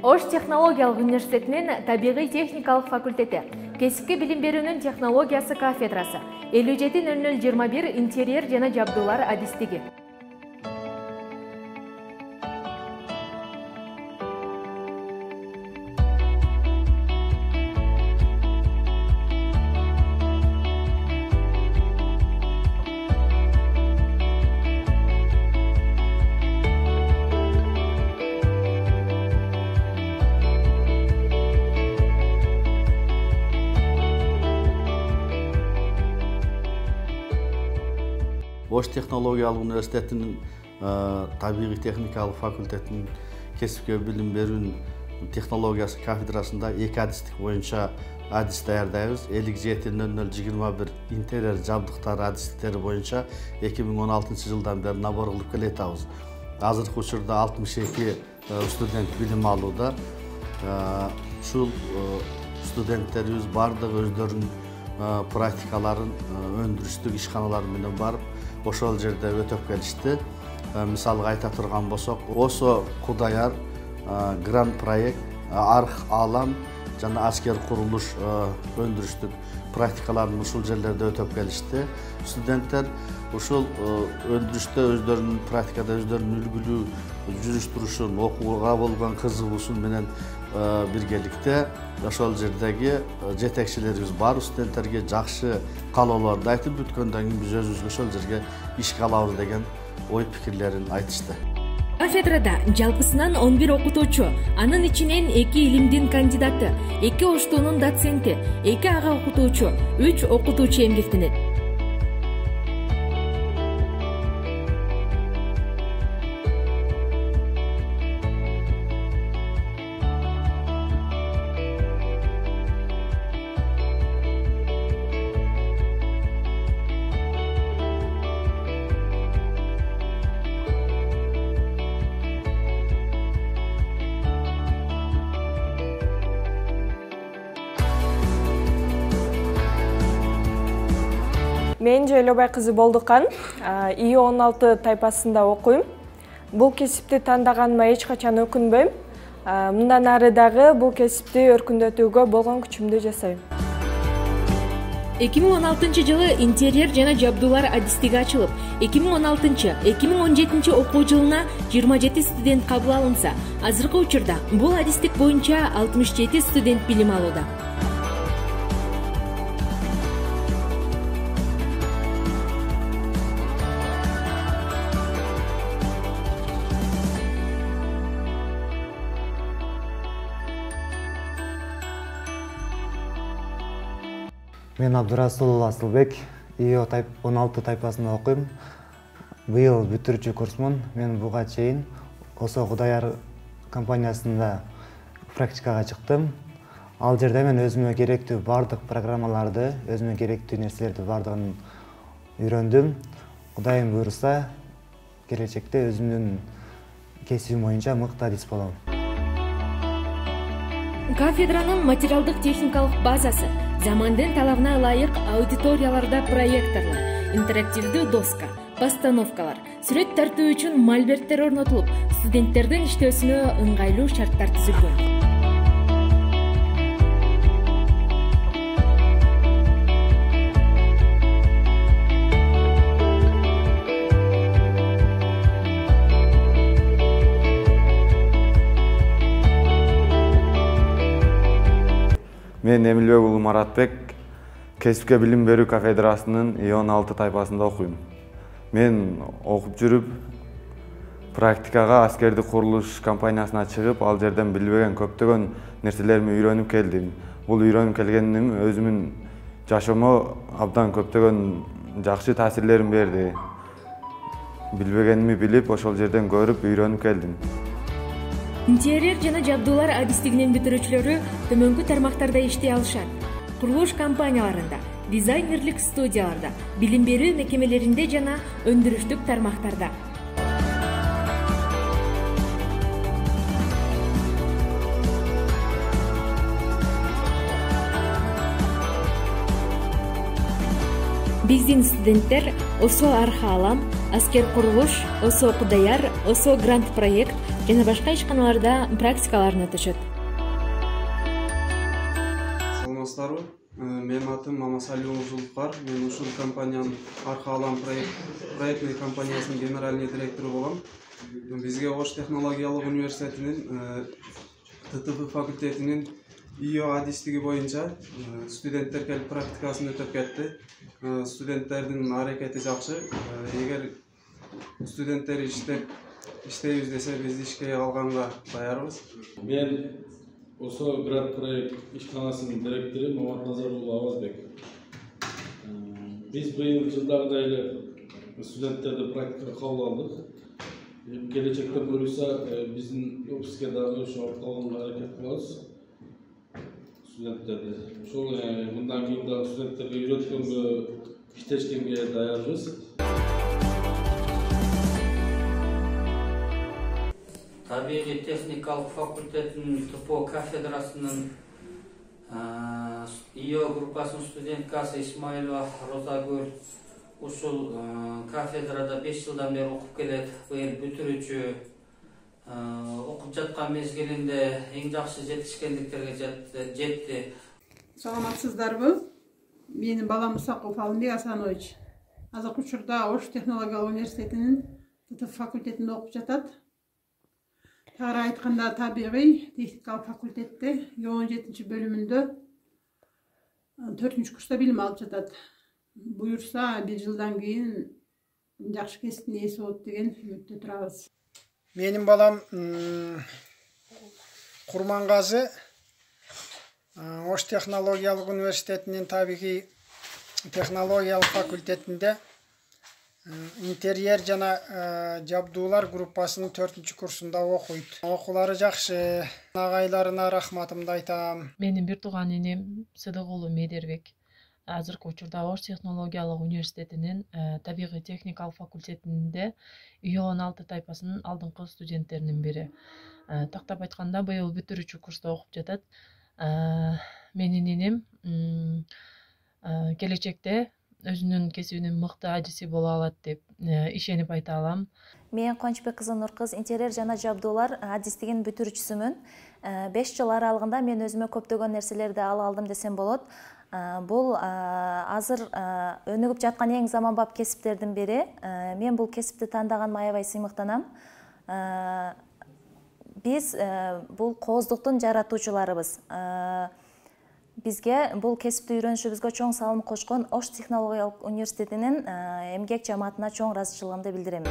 Ош технологиялық университетінің табиғи техникалық факультеті, кесіпке білім беруінің технологиясы кафедрасы, 570021 интерьер жана жабдуулар адистиги. Ош технологиялық университетінің табиғи техникалық факультетінің кесіпке білім беруінің технологиясы кафедрасында 2 әдістік бойынша әдіс даярдайбыз. 570021 интерьер жабдықтары әдістіктері бойынша 2016 жылдан бері набор кылып келатабыз. Азыркы учурда 62 студент билим алууда. Ушул студенттерибиз бардыгы өздөрүнүн практикаларын өндүрүштүк ишканалар менен барып, ошол жерде өтөп келишти. Мисалга айта турган болсок, Осо Кудаяр, Гранд проект, Арх Алам жана Аскер курулуш өндүрүштүк практикаларын ушул жерлерде өтөп келишти. Студенттер ушул өндүрүштө өздөрүнүн практикада өздөрүнүн үлгүлүү жүрүш турушун, окууга болгон кызыгуусун менен биргеликте ошол жердеги жетекчилерибиз бар студенттерге жакшы каалоолорду айтып, бүткөндөн кийин биз өзүбүзгө ошол жерге ишке алабыз деген ой пикирлерин айтышты. Кафедрада жалпысынан 11 окутуучу, анын ичинен 2 илимдин кандидаты, 2 оштуунун доценти, 2 ага окутуучу, 3 окутуучу эмгектенет. Мен Жайлобай кызы Болдукан, И16 тайпасында окуйм. Бул кесипти тандаганыма эч качан өкүнбөйм. Мындан ары дагы бул кесипти өркүндөтүүгө болгон күчүмдү жасайм. 2016 жылы интерьер жана жабдуулар адистиги ачылып, 2016-2017 окуу жылына 27 студент кабыл алынса, азыркы учурда бул адистик боюнча 67 студент билим алууда. Мен Абдурасулов Асылбек, И16 тайпасында окуйм. Быйыл бүтүрүүчү курсмун. Мен буга чейин Осо Кудаяр компаниясында практикага чыктым. Ал жерде мен өзүмө керектүү бардык программаларды, өзүмө керектүү нерселерди бардыгын үйрөндүм. Кудайым буйруса, келечекте өзүмдүн кесибим боюнча мыкты адис болом. Кафедранын материалдык техникалык базасы замандын талабына ылайык аудиторияларда проекторлор, интерактивдүү доска, постановкалар, сүрөт тартуу үчүн мольберттер орнотулуп, студенттердин иштөөсүнө ыңгайлуу шарттар түзүлгөн. Мен Эмилбек уулу Маратбек, кесипке билим берүү кафедрасынын И16 тайпасында окуйм. Мен окуп жүрүп, практикага аскердик курулуш компаниясына чыгып, ал жерден билбеген көптөгөн нерселерими үйрөнүп келдим. Бул үйрөнүп келгеним өзүмүн жашоомо абдан көптөгөн жакшы таасирлерин берди. Билбегенимди билип, ошол жерден көрүп, үйрөнүп келдим. Интерьер жана жабдуулар адистигинин бүтүрүүчүлөрү төмөнкү тармактарда иштей алышат. Курулуш компанияларында, дизайнерлик студияларда, билим берүү мекемелеринде жана өндүрүштүк тармактарда. биздин студенттер ОСО Арха Алам, Аскер Курулуш, ОСО Кудаяр, ОСО Грант проект жана башка ишканаларда практикаларын өтүшөт. Саламатсыздарбы? Менин атым Мамасалиев Зулфкар. Мен ушул компаниянын Арха Алам проектный компаниясынын генеральный директору болом. Бизге Ош технологиялык университетинин ТТФ факультетинин ИО адистиги боюнча студенттер келип практикасын өтөп кетти. Студенттердин аракети жакшы. Эгер студенттер иштейбиз десе биз ишке алганга даярбыз. Мен ОСО Грант проект ишканасынын директору Маматназар уулу Авазбек. Биз быйыл жылдагыдай эле студенттерди практикага кабыл алдык. Келечекте буюрса биздин офиске дагы ошо алганга аракет кылабыз. Студенттерди. Ошол мындан кийин дагы студенттерге үйрөткөнгө, иштешкенге даярбыз. Табигый техникалык факультетинин ТПО кафедрасынын ИО группасынын студенткасы Исмаилова Розагүл ушул кафедрада 5 жылдан бери окуп келет. Быйыл бүтүрүүчү. Окуп жаткан мезгилинде эң жакшы жетишкендиктерге жетти. Саламатсыздарбы? Менин балам Мусаков Алымбек Асанович. Азыркы учурда Ош технологиялык университетинин ТТФ факультетинде окуп жатат. Тагыраак айтканда табигый техникалык факультетте 17 бөлүмүндө 4 курста билим алып жатат. Буюрса 1 жылдан кийин жакшы кесиптин ээси болот деген үмүттө турабыз. Менин балам Курмангазы Ош технологиялык университетинин табигый технологиялык факультетинде интерьер жана жабдуулар группасынын 4 курсунда окуйт. Окуулары жакшы. Агайларына рахматымды айтам. Менин бир тууган инем Сыдык уулу Медербек. Азыркы учурда Ош технологиялык университетинин табигый техникалык факультетинде ИО-16 тайпасынын алдыңкы студенттеринин бири. Тактап айтканда быйыл бүтүрүүчү курста окуп жатат. Менин инем келечекте өзүнүн кесибинин мыкты адиси боло алат деп ишенип айта алам. Мен Кубанычбек кызы Нуркыз интерьер жана жабдуулар адистигинин бүтүрүүчүсүмүн. 5 жыл аралыгында мен өзүмө көптөгөн нерселерди ала алдым десем болот. Бул азыр өнүгүп жаткан эң заманбап кесиптердин бири. Мен бул кесипти тандаганыма аябай сыймыктанам. Биз бул кооздуктун жаратуучуларыбыз. Бизге бул кесипти үйрөнүшүбүзгө чоң салым кошкон Ош технологиялык университетинин эмгек жамаатына чоң ыраазычылыгымды билдирем.